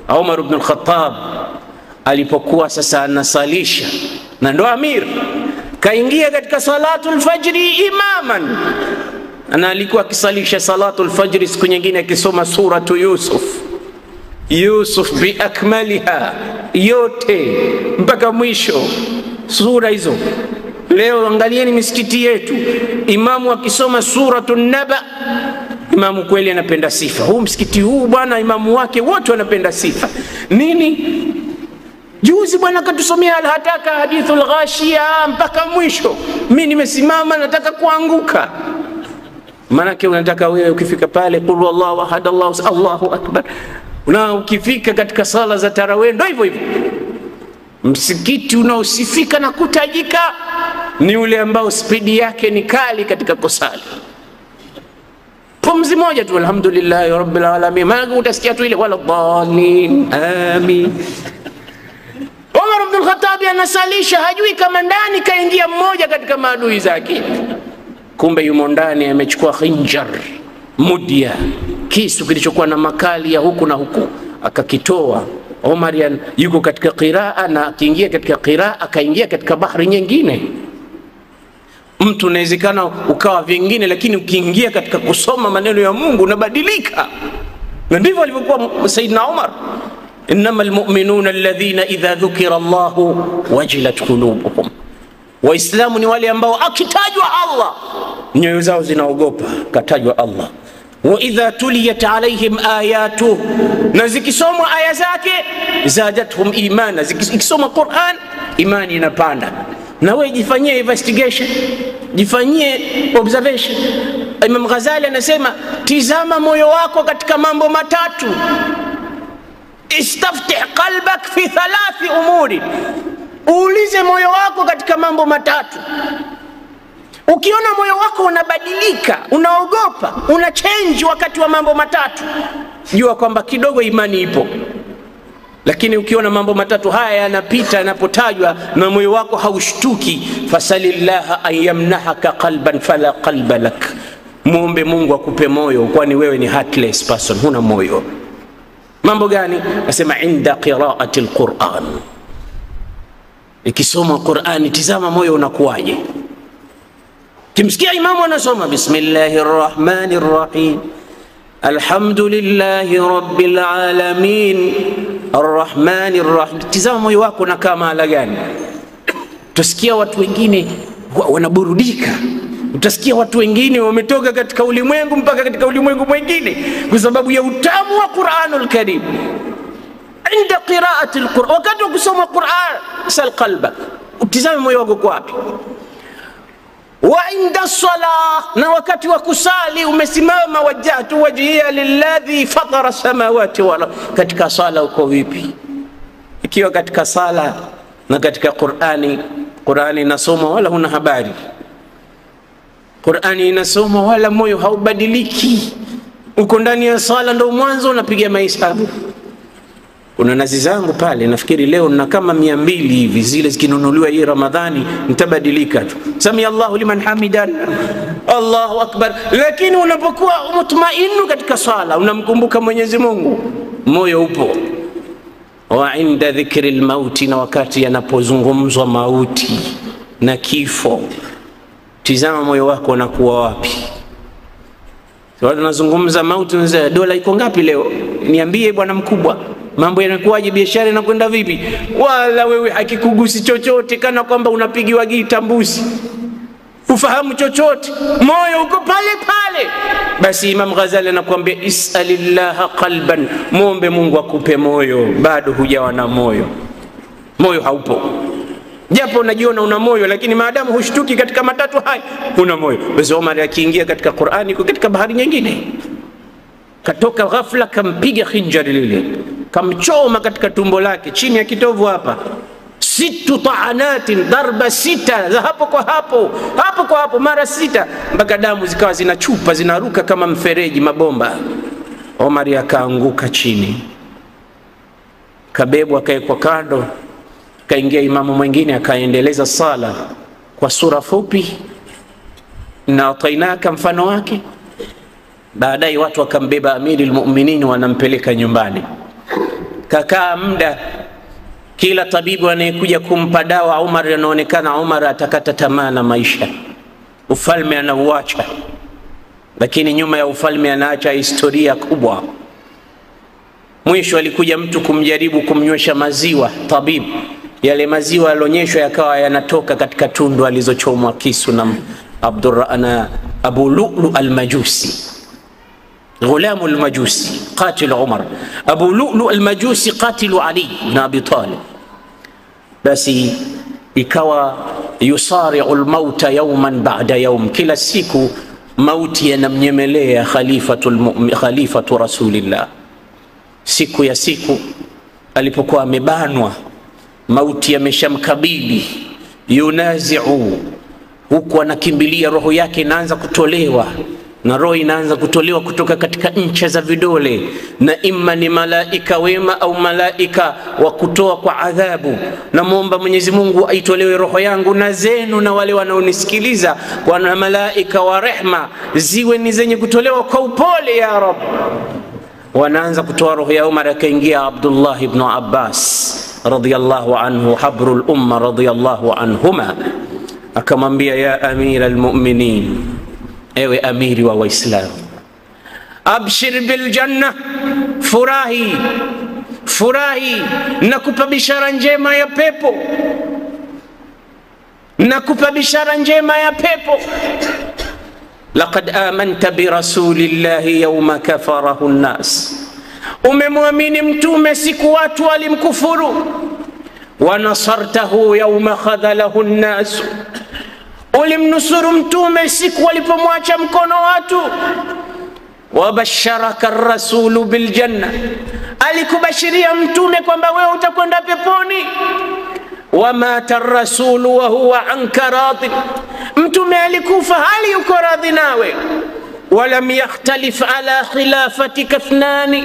Umar ibn al-Khattab alipokuwa sasa anasalisha na ndo amir, kaingia katika salatul fajri imaman, na alikuwa akisalisha salatul fajri siku nyingine akisoma suratu Yusuf bi akmaliha yote mpaka mwisho sura hizo. Leo angalieni misikiti yetu, imamu akisoma suratu Naba, imamu kweli anapenda sifa. Huu msikiti huu bwana, imamu wake wote wanapenda sifa. Nini? Juzi bwana katusomea al-hataka hadithul ghashia mpaka mwisho. Mimi nimesimama nataka kuanguka. Maana unataka wewe ukifika pale qul wallahu ahad Allahu akbar. Na ukifika katika sala za tarawih ndio hivyo hivyo. Msikiti unaosifika na kutajika ni ule ambao spidi yake ni kali katika kusali. Pumzi moja tu alhamdulillah rabbil alamin, maana utasikia tu ile wala dhalin amin. Umar ibn al-Khattab anasalisha, hajui kama ndani kaingia mmoja katika maadui zake. Kumbe yumo ndani amechukua khinjar mudia, kisu kilichokuwa na makali ya huku na huku, akakitoa. Umar yuko katika qiraa, na akiingia katika qiraa akaingia katika bahari nyingine. Mtu unawezekana ukawa vingine, lakini ukiingia katika kusoma maneno ya Mungu unabadilika. Na ndivyo alivyokuwa Saidina Umar. Innamal mu'minuna alladhina idha dhukira Allahu wajilat qulubuhum. Waislamu ni wale ambao akitajwa Allah nyoyo zao zinaogopa, katajwa Allah. Wa idha tuliyat alaihim ayatuhu, na zikisomwa aya zake zadatuhum imana, zikisomwa Qur'an imani inapanda. Na wewe jifanyie investigation, jifanyie observation. Imam Ghazali anasema tizama moyo wako katika mambo matatu. Istaftih qalbak fi thalathi umuri, uulize moyo wako katika mambo matatu. Ukiona moyo wako unabadilika, unaogopa, una change wakati wa mambo matatu, jua kwamba kidogo imani ipo. Lakini ukiona mambo matatu haya yanapita, yanapotajwa na moyo wako haushtuki, fasalillaha an yamnahaka qalban fala qalba lak, muombe Mungu akupe moyo, kwani wewe ni heartless person, huna moyo. Mambo gani? Nasema inda qiraati alquran, ikisoma Qur'ani tizama moyo unakuwaje. Kimsikia imamu anasoma bismillahir rahmanir rahim alhamdulillahi rabbil alamin arrahmanir rahim, tizama moyo wako na kama ala gani. Utasikia watu wengine wanaburudika, utasikia watu wengine wametoka katika ulimwengu mpaka katika ulimwengu mwingine kwa sababu ya utamu wa Qur'anul Karim. Inda qiraati alquran, wakati wa kusoma Qur'an sal qalbak, utizame moyo wako kwa wapi. Wa inda salah, na wakati wa kusali umesimama, wajjahtu wajhiya lilladhi fatara samawati wal ardh, katika sala uko vipi? Ikiwa katika sala na katika Qur'ani nasoma wala huna habari, Qur'ani inasoma wala moyo haubadiliki, uko ndani ya sala ndo mwanzo unapiga mahesabu. Kuna nazi zangu pale, nafikiri leo na kama 200 hivi, zile zikinunuliwa hii Ramadhani nitabadilika tu. Sami Allahu liman hamidan, Allahu akbar. Lakini unapokuwa mutmainu katika sala, unamkumbuka Mwenyezi Mungu, moyo upo. Wa inda dhikri almauti, na wakati yanapozungumzwa mauti na kifo, tizama moyo wako unakuwa wapi. Watu wanazungumza mauti, unasema dola iko ngapi leo? Niambie bwana mkubwa, mambo yanakuwaje, biashara inakwenda vipi? Wala wewe hakikugusi chochote, kana kwamba unapigiwa gita mbuzi, ufahamu chochote, moyo uko pale pale. Basi Imam Ghazali anakuambia is'alillaha qalban, muombe Mungu akupe moyo. Bado hujawa na moyo, moyo haupo. Japo unajiona una moyo, lakini maadamu hushtuki katika matatu haya, una moyo. Basi Umar akiingia katika Qur'ani kwa katika bahari nyingine, katoka ghafla kampiga khinjari lile, kamchoma katika tumbo lake chini ya kitovu hapa, 6 ta'anatin, darba 6 za hapo kwa hapo mara 6, mpaka damu zikawa zinachupa zinaruka kama mfereji, mabomba. Omar akaanguka chini, kabebwa akaekwa kando. Kaingia imamu mwingine akaendeleza sala kwa sura fupi na atainaka mfano wake. Baadaye watu wakambeba Amirul Mu'minin, wanampeleka nyumbani. kakaa muda, kila tabibu anayekuja kumpa dawa Umar anaonekana Umar atakata tamaa na maisha, ufalme anauacha, lakini nyuma ya ufalme anaacha historia kubwa. Mwisho alikuja mtu kumjaribu kumnywesha maziwa, tabibu. Yale maziwa yalonyeshwa yakawa yanatoka katika tundu alizochomwa kisu na Abu Lu'lu al-Majusi, غلام المجوسي قاتل عمر، أبو لؤلؤ المجوسي قاتل علي بن أبي طالب. بس ikawa yusari'u al-mauta yawman ba'da yawm, kila siku mauti yanamnyemelea khalifatu rasulillah. Siku ya siku alipokuwa amebanwa, mauti yameshamkabili, yunazi'u, huku anakimbilia, roho yake inaanza kutolewa, na roho inaanza kutolewa kutoka katika ncha za vidole, na imma ni malaika wema au malaika wa kutoa kwa adhabu. Namuomba Mwenyezi Mungu aitolewe roho yangu na zenu na wale wanaonisikiliza, kwa malaika wa rehma ziwe ni zenye kutolewa kwa upole ya Rabb. Wanaanza kutoa roho ya Umar, akaingia Abdullah ibn Abbas radiyallahu anhu, habrul umma radiyallahu anhuma, akamwambia ya amira almu'minin, ewe amiri wa Waislamu, abshir bil janna, furahi, furahi, nakupa bishara njema ya pepo, nakupa bishara njema ya pepo. Laqad amanta bi rasulillahi yawma kafarahu an-nas, umemwamini mtume siku watu walimkufuru. Wa nasartahu yawma khadhalahu an-nas, ulimnusuru mtume siku walipomwacha mkono watu. Wabasharaka ar-rasulu bil janna, alikubashiria mtume kwamba wewe utakwenda peponi. Wamata ar-rasulu wa huwa anka radin, mtume alikufa hali yuko radhi nawe. Walam yakhtalif ala khilafatika ithnani,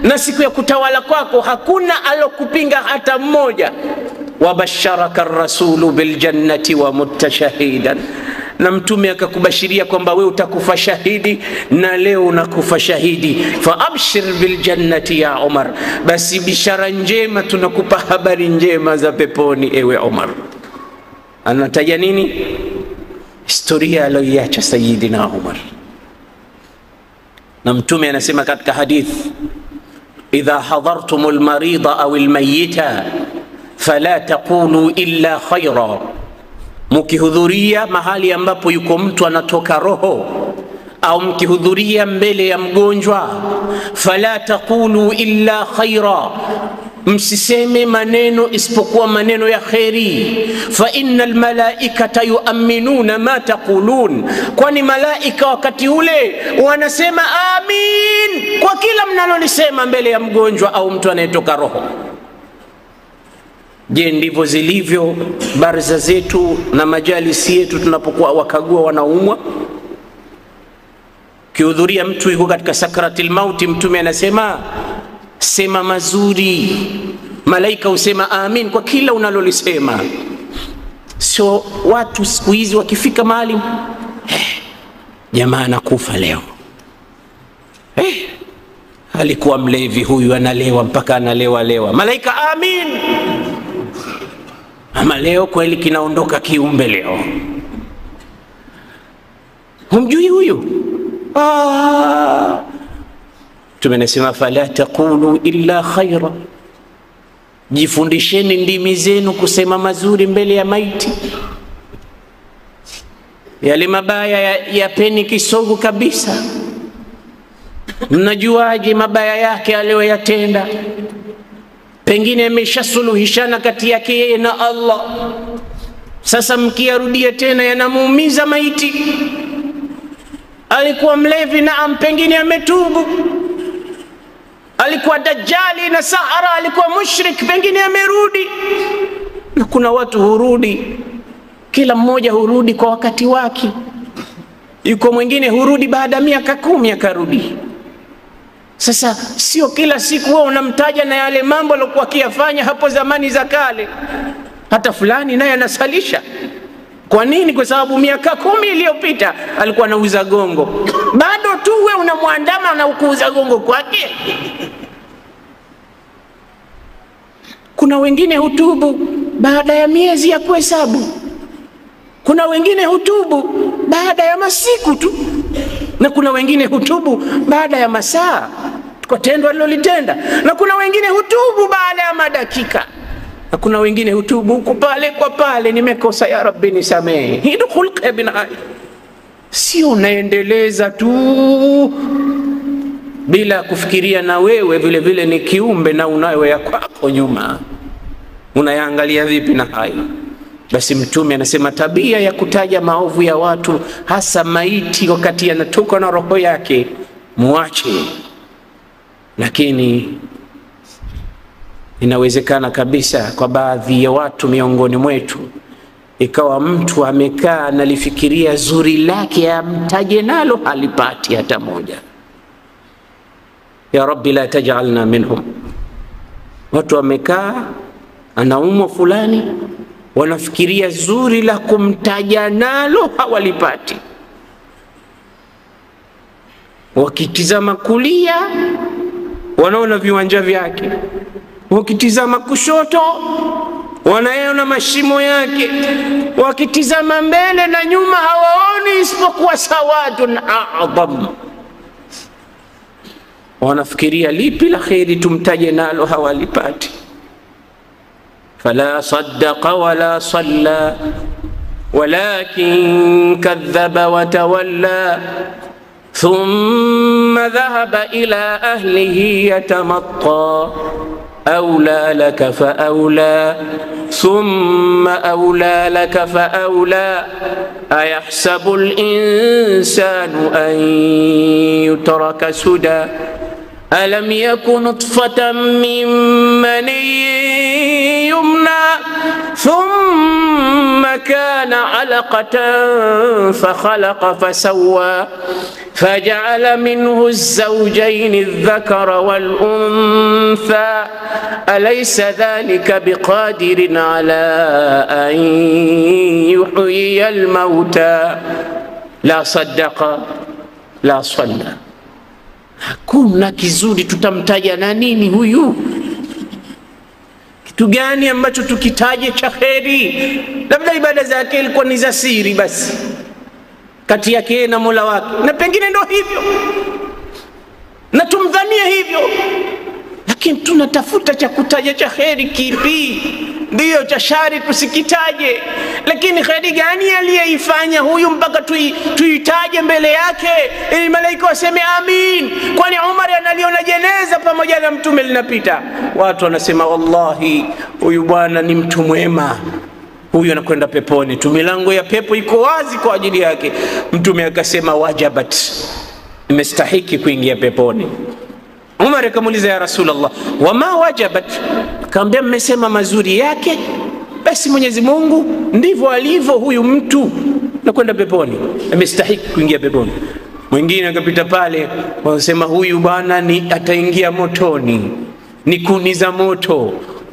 na siku ya kutawala kwako hakuna alokupinga hata mmoja. Wabasharaka ar-rasulu bil jannati wa mutashahidan, na mtume akakubashiria kwamba wewe utakufa shahidi, na leo unakufa shahidi. Fa abshir bil jannati ya Umar, basi bishara njema, tunakupa habari njema za peponi ewe Umar. Anataja nini? Historia aliyoacha Sayyidina Umar. Na mtume anasema katika hadith, idha hadartumul marida aw al mayyita fala taqulu illa khaira, mkihudhuria mahali ambapo yuko mtu anatoka roho, au mkihudhuria mbele ya mgonjwa, fala taqulu illa khaira, msiseme maneno isipokuwa maneno ya kheri. Fa innal malaikata yu'minuna ma taqulun, kwani malaika wakati ule wanasema amin kwa kila mnalolisema mbele ya mgonjwa au mtu anayetoka roho. Je, ndivyo zilivyo barza zetu na majalisi yetu tunapokuwa wakagua wanaumwa? Kihudhuria mtu yuko katika sakaratil mauti, mtume anasema sema mazuri, malaika usema amin kwa kila unalolisema. So watu siku hizi wakifika mahali, jamaa anakufa leo, alikuwa mlevi huyu, analewa mpaka analewa, malaika amin. Ama leo kweli kinaondoka kiumbe leo, humjui huyu. Tumenasema fala taqulu illa khaira, jifundisheni ndimi zenu kusema mazuri mbele ya maiti. Yale mabaya yapeni kisogo kabisa. Mnajuaje mabaya yake aliyoyatenda? Pengine ameshasuluhishana kati yake yeye na Allah, sasa mkiarudia tena yanamuumiza maiti. Alikuwa mlevi, naam, pengine ametubu. Alikuwa dajjali na sahara, alikuwa mushrik, pengine amerudi. Na kuna watu hurudi, kila mmoja hurudi kwa wakati wake. Yuko mwingine hurudi baada ya miaka 10 akarudi. Sasa sio kila siku wewe unamtaja na yale mambo aliyokuwa akiyafanya hapo zamani za kale. Hata fulani naye anasalisha. Kwa nini? Kwa sababu miaka 10 iliyopita alikuwa anauza gongo. Bado tu wewe unamwandama na ukuuza gongo kwake. Kuna wengine hutubu baada ya miezi ya kuhesabu, kuna wengine hutubu baada ya masiku tu, na kuna wengine hutubu baada ya masaa kwa tendo alilolitenda, na kuna wengine hutubu baada ya madakika, na kuna wengine hutubu huko pale kwa pale, nimekosa ya Rabbi nisamehe. Hii ndio khulq ibn Adam. Sio unaendeleza tu bila kufikiria na wewe vile vile ni kiumbe na unayo ya kwako nyuma, unayaangalia vipi na hayo. Basi Mtume anasema tabia ya kutaja maovu ya watu, hasa maiti wakati anatoka na roho yake, muache. Lakini inawezekana kabisa kwa baadhi ya watu miongoni mwetu ikawa mtu amekaa analifikiria zuri lake amtaje nalo halipati hata moja. Ya Rabbi la taj'alna minhum. Watu wamekaa anaumwa fulani, wanafikiria zuri la kumtaja nalo hawalipati. Wakitizama kulia wanaona viwanja vyake, wakitizama kushoto wanaona mashimo yake, wakitizama mbele na nyuma hawaoni isipokuwa sawadun a'dham. Wanafikiria lipi la khairi tumtaje nalo hawalipati. Fala saddaqa wala salla walakin kadhaba wa tawalla thumma dhahaba ila ahlihi yatamatta أولى لك فأولى ثم أولى لك فأولى أيحسب الإنسان أن يترك سدى ألم يكن نطفة من مني يمنى ثم كان علقة فخلق فسوى فجعل منه الزوجين الذكر والأنثى أليس ذلك بقادر على أن يحيي الموتى لا صدق لا صلى. Hakuna kizuri tutamtaja na nini huyu? Kitu gani ambacho tukitaje cha kheri? Labda ibada zake ilikuwa ni za siri basi kati yake na Mola wake, na pengine ndo hivyo na tumdhania hivyo, lakini tunatafuta cha kutaja cha kheri kipi? Ndio cha shari tusikitaje, lakini kheri gani aliyeifanya huyu mpaka tuitaje mbele yake ili malaika waseme amin? Kwani Umar analiona jeneza pamoja na Mtume linapita, watu wanasema wallahi huyu bwana ni mtu mwema, huyu anakwenda peponi tu, milango ya pepo iko wazi kwa ajili yake. Mtume akasema wajabat, imestahiki kuingia peponi. Umar akamuuliza ya Rasulullah, wama wajabat? Akamwambia mmesema mazuri yake, basi Mwenyezi Mungu ndivyo alivyo huyu mtu na kwenda peponi, amestahiki kuingia peponi. Mwingine akapita pale wanasema huyu bwana ni ataingia motoni, ni kuni za moto,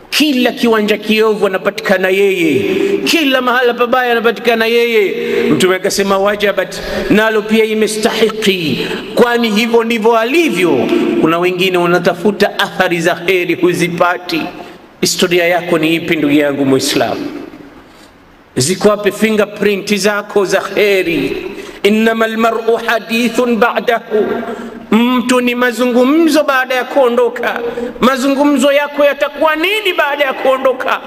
kila kiwanja kiovu anapatikana yeye, kila mahala pabaya anapatikana yeye. Mtume akasema wajabat, nalo pia imestahiki, kwani hivyo ndivyo alivyo. Kuna wengine wanatafuta athari za kheri huzipati. Historia yako ni ipi ndugu yangu Muislamu? Ziko wapi fingerprint zako za kheri? Innamal mar'u hadithun ba'dahu, mtu ni mazungumzo baada ya kuondoka. Mazungumzo yako yatakuwa nini baada ya kuondoka?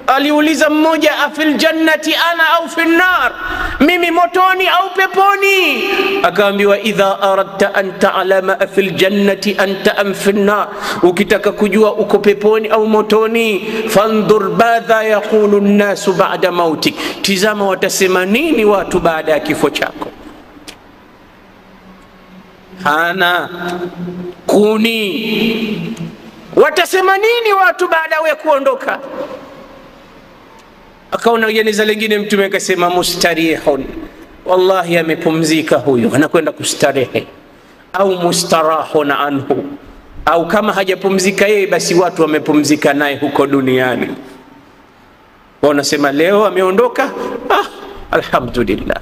Aliuliza mmoja, afil jannati ana au fil nar, mimi motoni au peponi? Akaambiwa idha aradta an ta'lama afil jannati anta am fil nar, ukitaka kujua uko peponi au motoni, fandhur badha yaqulu an-nasu ba'da mautik, tizama watasema nini watu baada ya kifo chako. Hana kuni, watasema nini watu baada ya kuondoka? Akaona jeneza lingine, Mtume akasema mustarihun, wallahi amepumzika huyo, anakwenda kustarehe. Au mustarahun anhu, au kama hajapumzika yeye basi watu wamepumzika naye huko duniani. Wanasema leo ameondoka, alhamdulillah.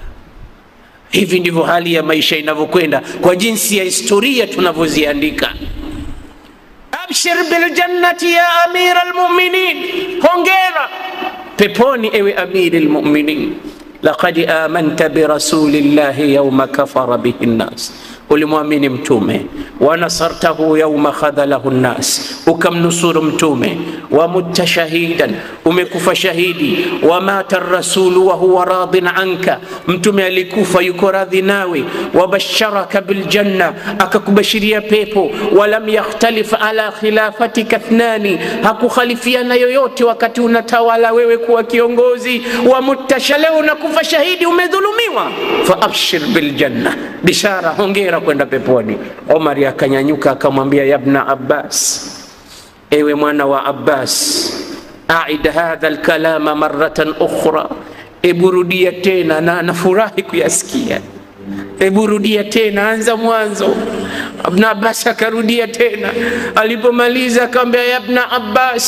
Hivi ndivyo hali ya maisha inavyokwenda kwa jinsi ya historia tunavyoziandika. abshir bil jannati ya amira almu'minin, hongera peponi ewe amiri almu'minin. Laqad amanta bi rasulillahi yawma kafara bihi an-nas, ulimwamini mtume. Wa nasartahu yawma khadhalahu an-nas, ukamnusuru mtume. Wa mutta shahidan, umekufa shahidi. Wa mata ar-rasul wa huwa radin anka, mtume alikufa yuko radhi nawe. Wa basharaka bil janna, akakubashiria pepo. Wa lam yakhtalif ala khilafatika ithnani, hakukhalifiana yoyote wakati unatawala wewe kuwa kiongozi. Wa mutta shaleu, nakufa shahidi, umedhulumiwa. Fa abshir bil janna, bishara, hongera kwenda peponi. Omar akanyanyuka akamwambia, ya ibn Abbas, ewe mwana wa Abbas, aid hadha alkalama marratan ukhra, eburudia tena, na nafurahi kuyasikia. Eburudia tena, anza mwanzo. Ibn Abbas akarudia tena. Alipomaliza akamwambia, ya ibn Abbas,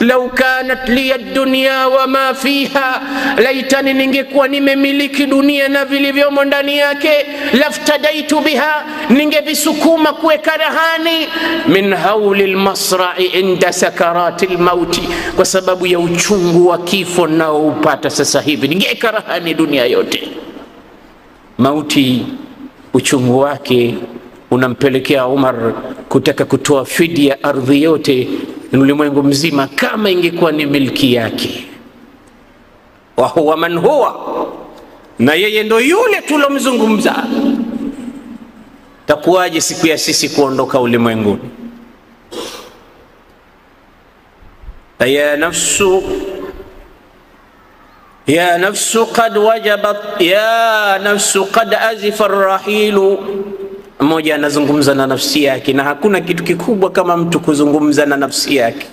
law kanat li ad-dunya wa ma fiha, laitani ningekuwa nimemiliki dunia na vilivyomo ndani yake, laftadaitu biha, ningevisukuma kuweka rahani, min hauli al-masra'i inda sakarati al-mauti, kwa sababu ya uchungu wa kifo nao upata sasa hivi, ningeweka rahani dunia yote. Mauti uchungu wake unampelekea Umar kutaka kutoa fidia ardhi yote ulimwengu mzima kama ingekuwa ni milki yake. Wa huwa man huwa, na yeye ndo yule tulomzungumza. Takuwaje siku ya sisi kuondoka ulimwenguni? ya nafsu qad wajabat, ya nafsu qad azifa ar-rahilu. Mmoja anazungumza na nafsi yake, na hakuna kitu kikubwa kama mtu kuzungumza na nafsi yake.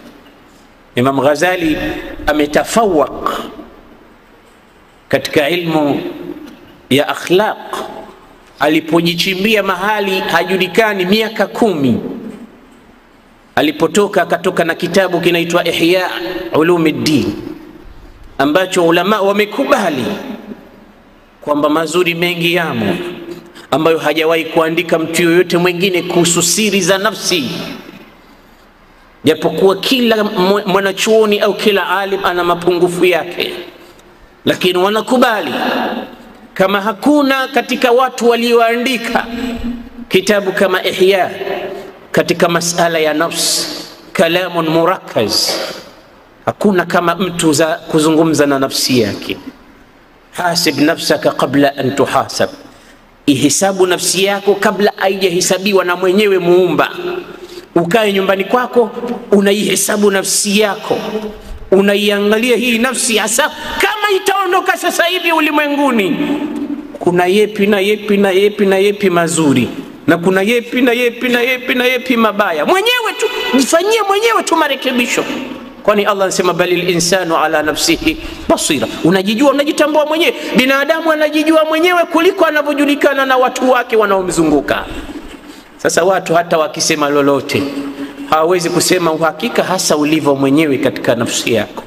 Imam Ghazali ametafawak katika ilmu ya akhlaq, alipojichimbia mahali hajulikani miaka 10. Alipotoka akatoka na kitabu kinaitwa Ihya Ulumuddin, ambacho ulama wamekubali kwamba mazuri mengi yamo ambayo hajawahi kuandika mtu yoyote mwingine kuhusu siri za nafsi. Japokuwa kila mwanachuoni au kila alim ana mapungufu yake, lakini wanakubali kama hakuna katika watu walioandika kitabu kama Ihya katika masala ya nafsi, kalamun murakkaz, hakuna kama mtu za kuzungumza na nafsi yake. Hasib nafsaka qabla an tuhasab, ihisabu nafsi yako kabla haijahesabiwa na mwenyewe muumba. Ukae nyumbani kwako unaihesabu nafsi yako, unaiangalia hii nafsi hasa kama itaondoka sasa hivi ulimwenguni, kuna yepi na yepi na yepi na yepi mazuri, na kuna yepi na yepi na yepi na yepi mabaya. Mwenyewe tu jifanyie mwenyewe tu marekebisho, kwani Allah anasema balil insanu ala nafsihi basira. Unajijua, unajitambua mwenyewe. Binadamu anajijua mwenyewe kuliko anavyojulikana na watu wake wanaomzunguka. Sasa watu hata wakisema lolote hawawezi kusema uhakika hasa ulivyo mwenyewe katika nafsi yako.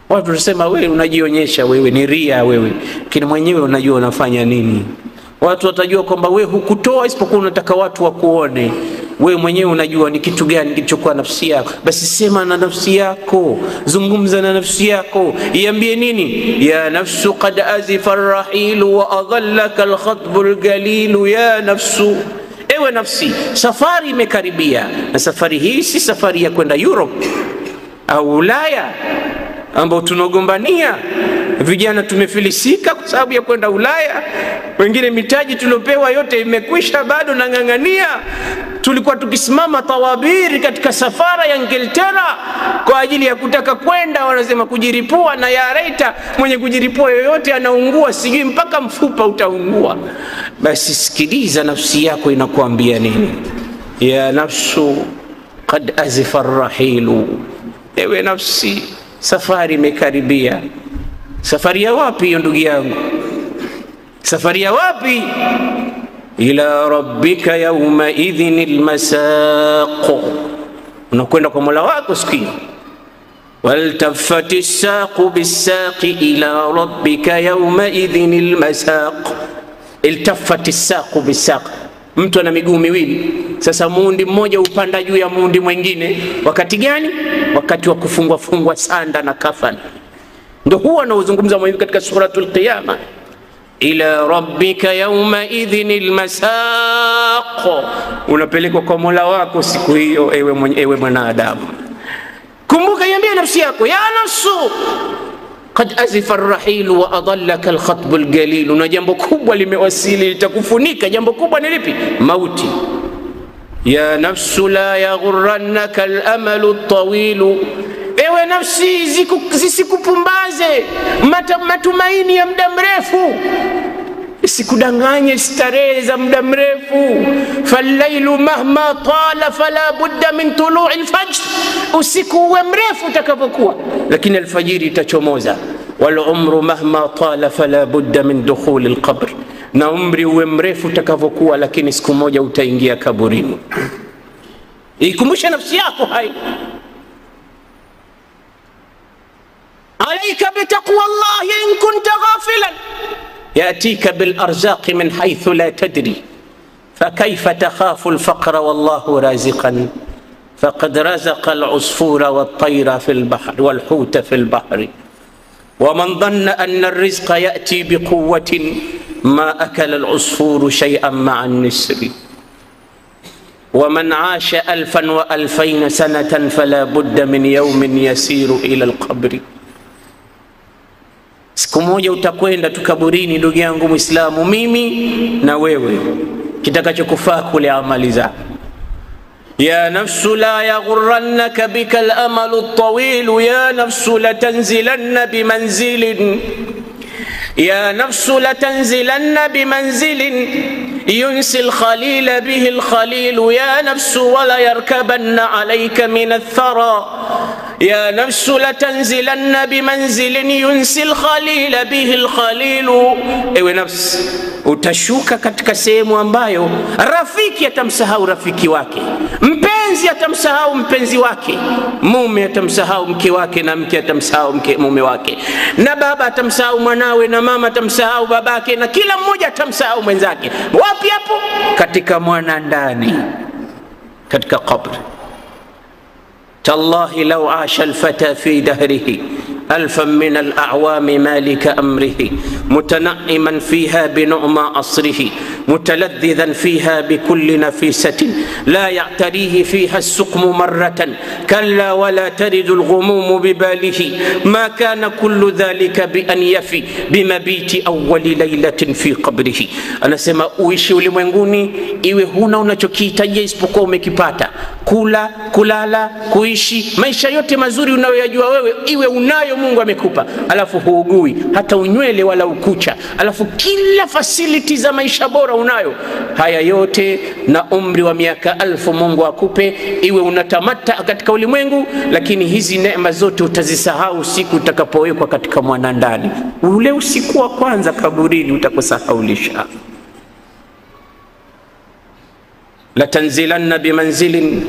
Watu wanasema wewe unajionyesha, wewe ni ria wewe, lakini mwenyewe unajua unafanya nini. Watu watajua kwamba wewe hukutoa isipokuwa unataka watu wakuone. Wewe mwenyewe unajua ni kitu gani kilichokuwa nafsi yako. Basi sema na nafsi yako, zungumza na nafsi yako, iambie nini? Ya nafsu qad azifa ar-rahilu wa adallaka al-khatbu al-galilu. Ya nafsu, ewe nafsi, safari imekaribia, na safari hii si safari ya kwenda Europe au Ulaya ambao tunagombania. Vijana tumefilisika kwa sababu ya kwenda Ulaya, wengine mitaji tuliopewa yote imekwisha, bado nang'ang'ania. Tulikuwa tukisimama tawabiri katika safara ya Inglaterra kwa ajili ya kutaka kwenda, wanasema kujiripua, na ya reita mwenye kujiripua yoyote anaungua, sijui mpaka mfupa utaungua. Basi sikiliza nafsi yako inakuambia nini. Ya nafsu qad azifa ar-rahilu, ewe nafsi, safari imekaribia. Safari ya wapi hiyo ndugu yangu? Safari ya wapi? Ila rabbika yawma idhinil masaq, unakwenda kwa Mola wako siku hiyo. Waltafati saqu bisaqi ila rabbika yawma idhinil masaq. Iltafati saqu bisaq, mtu ana miguu miwili Sasa muundi mmoja upanda juu ya muundi mwingine. Wakati gani? Wakati wa kufungwa sanda na kafani. Ndio huwa anaozungumza Mwenyezi katika suratul Qiyama, ila rabbika yawma idhinil masaq, unapelekwa kwa Mola wako siku hiyo ewe mwanadamu. Kumbuka, iambie nafsi yako, ya nafsu qad azifa ar-rahil wa adallaka al-khatb al-galil, na jambo kubwa limewasili litakufunika. Jambo kubwa ni lipi? Mauti. Ya nafsu la yaghurrannaka al-amalu at-tawil, ewe nafsi zisikupumbaze matumaini ya muda mrefu, isikudanganye starehe za muda mrefu. Fallailu mahma tala fala budda min tulu'i al-fajr, usiku uwe mrefu utakapokuwa, lakini alfajiri itachomoza. Wal umru mahma tala fala budda min dukhul al-qabr, na umri uwe mrefu utakavyokuwa, lakini siku moja utaingia kaburini. Ikumbusha nafsi yako hai. عليك بتقوى الله إن كنت غافلا يأتيك بالأرزاق من حيث لا تدري فكيف تخاف الفقر والله رازقا فقد رزق العصفور والطير في البحر والحوت في البحر ومن ظن أن الرزق يأتي بقوة ما أكل العصفور شيئا مع النسر ومن عاش 1000 و2000 سنة فلا بد من يوم يسير إلى القبر. Siku moja utakwenda tukaburini, ndugu yangu Muislamu, mimi na wewe, kitakachokufaa kule amali zako. Ya nafsu la yaghurrannaka bika al-amalu at-tawil, ya nafsu latanzilanna bimanzilin, ya nafsu latanzilanna bimanzilin yunsi al-khalil bihi al-khalil, ya nafsu wala yarkabanna alayka min ath-thara, ya nafsu latanzilanna bimanzilin yunsi al-khalil bihi al-khalil. Ewe nafsi, utashuka katika sehemu ambayo rafiki atamsahau rafiki wake, mpenzi atamsahau mpenzi wake, mume atamsahau mke wake, na mke atamsahau mume wake, na baba atamsahau mwanawe, na mama atamsahau babake, na kila mmoja atamsahau mwenzake. Wapi hapo? Katika mwana ndani, katika kabri. Tallahi law asha al-fata fi dahrihi ألفا من الأعوام مالك أمره متنعما فيها بنعمى أصره متلذذا فيها بكل نفيسة لا يعتريه فيها السقم مرة كلا ولا ترد الغموم بباله ما كان كل ذلك بأن يفي بمبيت أول ليلة في قبره. أنا سما uishi ulimwenguni iwe huna unachokihitaji isipokuwa umekipata. Kula, kulala, kuishi, maisha yote mazuri unayoyajua wewe iwe unayo, Mungu amekupa, alafu huugui hata unywele wala ukucha, alafu kila facility za maisha bora unayo. Haya yote na umri wa miaka 1000 Mungu akupe, iwe unatamata katika ulimwengu, lakini hizi neema zote utazisahau siku utakapowekwa katika mwana ndani. Ule usiku wa kwanza kaburini utakusahaulisha. La tanzilanna bimanzilin,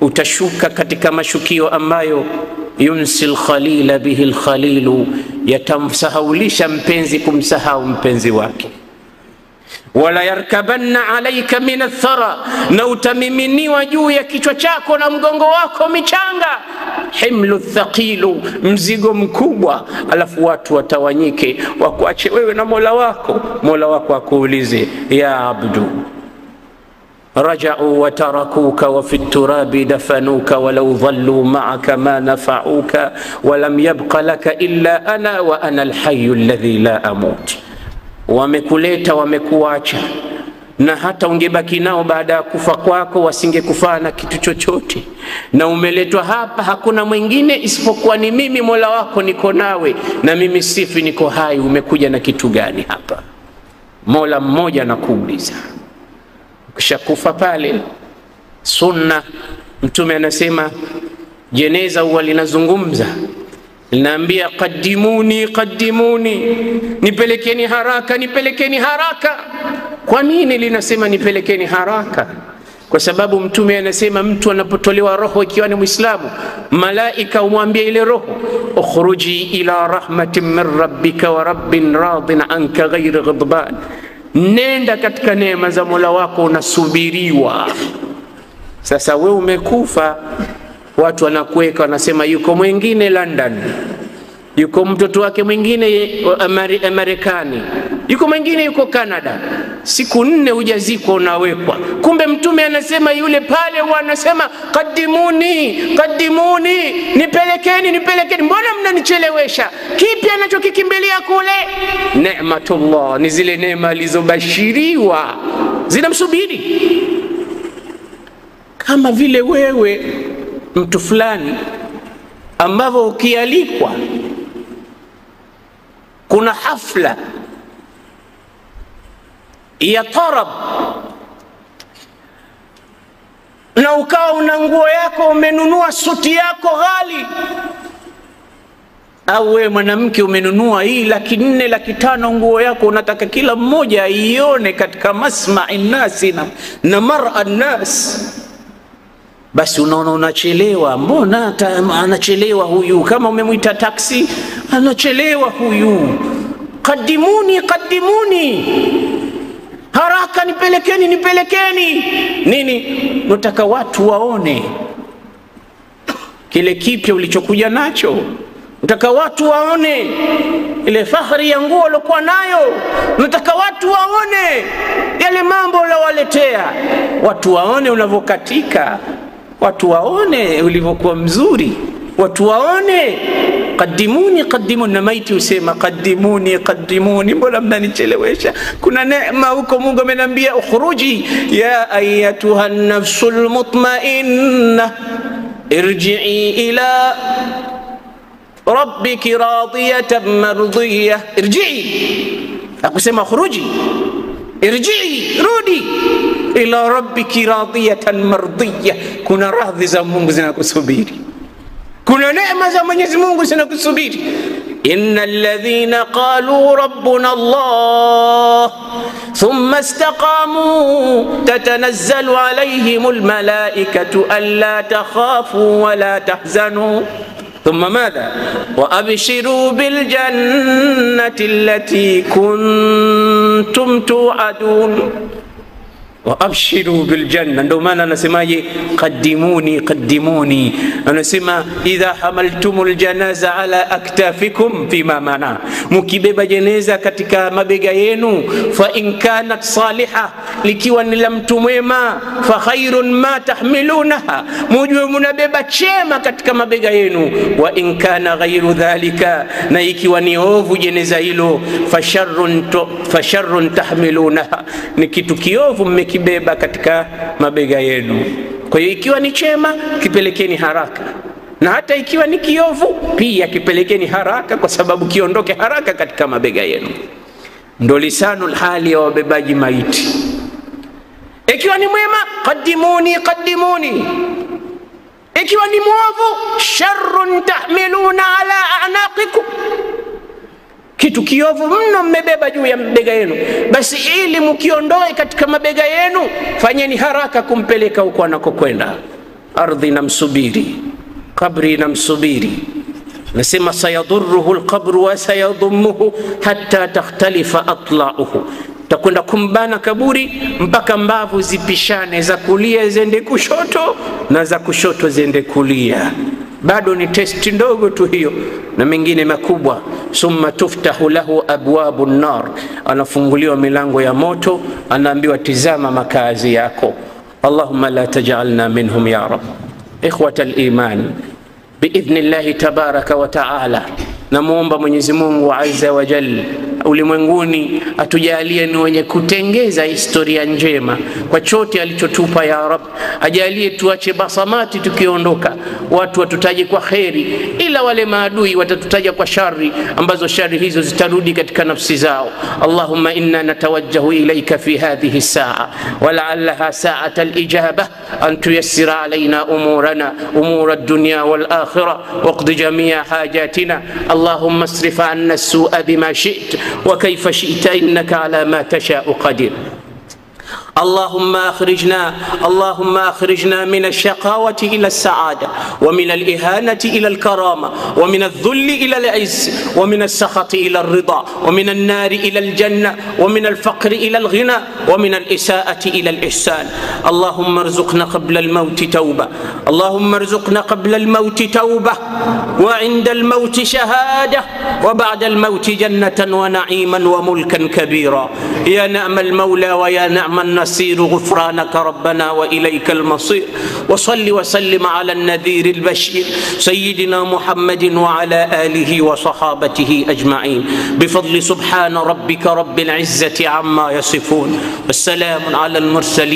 utashuka katika mashukio ambayo yunsi al-khalila bihi al-khalilu, yatamsahaulisha mpenzi kumsahau mpenzi wake. Wala yarkabanna alayka min ath-thara, na utamiminiwa juu ya kichwa chako na mgongo wako michanga. Himlu thaqilu, mzigo mkubwa, alafu watu watawanyike wakuache wewe na Mola wako. Mola wako akuulize, ya abdu رجعوا وتركوك وفي التراب دفنوك ولو ظلوا معك ما نفعوك ولم يبق لك إلا أنا وأنا الحي الذي لا أموت. Wamekuleta, wamekuacha, na hata ungebaki nao baada ya kufa kwako wasingekufaa na kitu chochote, na umeletwa hapa, hakuna mwingine isipokuwa ni mimi Mola wako, niko nawe, na mimi sifi, niko hai. Umekuja na kitu gani hapa? Mola mmoja anakuuliza. Kisha kufa pale, sunna, Mtume anasema jeneza huwa linazungumza, linaambia qaddimuni qaddimuni, nipelekeni haraka, nipelekeni haraka. Kwa nini linasema nipelekeni haraka? Kwa sababu Mtume anasema mtu anapotolewa roho ikiwa ni Muislamu, malaika humwambia ile roho, ukhruji ila rahmatin min rabbika wa rabbin radin anka ghayr ghadban, nenda katika neema za Mola wako, unasubiriwa. Sasa wewe umekufa, watu wanakuweka wanasema yuko mwingine London, yuko mtoto wake mwingine Marekani, yuko mwingine yuko Canada. Siku 4 hujazikwa unawekwa. Kumbe mtume anasema yule pale wanasema qaddimuni, qaddimuni, nipelekeni. Mbona mnanichelewesha? Kipi anachokikimbilia kule? Neematullah, ni zile neema alizobashiriwa zinamsubiri. Kama vile wewe mtu fulani ambao ukialikwa kuna hafla ya tarab na ukawa una nguo yako, umenunua suti yako ghali, au wewe mwanamke umenunua hii 400,000 500,000 nguo yako, unataka kila mmoja aione katika masma'i nasi na mar'a nas, basi unaona unachelewa. Mbona anachelewa huyu? Kama umemwita taksi anachelewa huyu. Qaddimuni, qaddimuni, haraka, nipelekeni. Nini? Unataka watu waone kile kipya ulichokuja nacho. Unataka watu waone ile fahari ya nguo ulokuwa nayo. Unataka watu waone yale mambo ulowaletea. Watu waone unavokatika, watu waone ulivyokuwa mzuri, watu waone. Qaddimuni, qaddimuni. Na maiti usema qaddimuni, qaddimuni, mbona mnanichelewesha? Kuna neema huko. Mungu ameniambia ukhruji ya ayatuha an-nafsul mutma'inna irji'i ila rabbiki radiyatan mardiyah. Irji'i, akusema khuruji, irji'i, rudi ila rabbiki radiyatan mardiyah. Kuna radhi za Mungu zinakusubiri, kuna neema za Mwenyezi Mungu zinakusubiri. Innal ladhina qalu rabbuna Allah thumma istaqamu tatanazzalu alayhimul malaikatu alla takhafu wa la tahzanu thumma madha wa abshiru bil jannati allati kuntum tu'adun wa abshiru bil janna. Ndio maana anasemaje? Qaddimuni, qaddimuni. Anasema idha hamaltumul janaza ala aktafikum fima mana, mukibeba jeneza katika mabega yenu, fa in kanat salihah, likiwa ni la mtu mwema, fa khairun ma tahmilunaha, mujue mnabeba chema katika mabega yenu. Wa in kana ghairu dhalika, na ikiwa ni ovu jeneza hilo, fa sharrun tahmilunaha, ni kitu kiovu mmekibeba katika mabega yenu. Kwa hiyo ikiwa ni chema kipelekeni haraka, na hata ikiwa ni kiovu pia kipelekeni haraka, kwa sababu kiondoke haraka katika mabega yenu. Ndo lisanul hali ya wabebaji maiti. Ikiwa ni mwema, qaddimuni, qaddimuni. Ikiwa ni mwovu, sharrun tahmiluna ala a'naqikum, kitu kiovu mno mmebeba juu ya mabega yenu. Basi ili mkiondoe katika mabega yenu, fanyeni haraka kumpeleka huko anakokwenda. Ardhi namsubiri, kabri namsubiri. Nasema sayadurruhu alqabru wa sayadhummuhu hatta takhtalifa atla'uhu, takwenda kumbana kaburi mpaka mbavu zipishane, za kulia zende kushoto na za kushoto zende kulia. Bado ni testi ndogo tu hiyo, na mengine makubwa. Summa tuftahu lahu abwabun nar, anafunguliwa milango ya moto, anaambiwa tizama makazi yako. Allahumma la taj'alna minhum ya rab. Ikhwatal iman, biidhnillahi tabaraka wa taala, namuomba Mwenyezi Mungu azza wa jalla ulimwenguni atujalie ni wenye kutengeza historia njema kwa chote alichotupa ya Rab. Ajalie tuache basamati tukiondoka, watu watutaje kwa kheri, ila wale maadui watatutaja kwa shari, ambazo shari hizo zitarudi katika nafsi zao. Allahumma inna natawajjahu ilayka fi hadhihi saa wa la'allaha sa'at al-ijabah an tuyassira alayna umurana, umura ad-dunya wal akhirah, waqdi jami'a hajatina. Allahumma asrif 'anna as-su'a bima shi'ta wa kayfa shi'ta innaka ala ma tasha'u qadir. اللهم أخرجنا من الشقاوة إلى السعادة، ومن الإهانة إلى الكرامة، ومن الذل إلى العز، ومن السخط إلى الرضا، ومن النار إلى الجنة، ومن الفقر إلى الغنى، ومن الإساءة إلى الإحسان. اللهم ارزقنا قبل الموت توبة، اللهم ارزقنا قبل الموت توبة، وعند الموت شهادة، وبعد الموت جنة ونعيما وملكا كبيرا. يا نعم المولى ويا نعم النصير، غفرانك ربنا وإليك المصير. وصل وسلم على النذير البشير سيدنا محمد وعلى آله وصحابته أجمعين، بفضل سبحان ربك رب العزة عما يصفون، والسلام على المرسلين.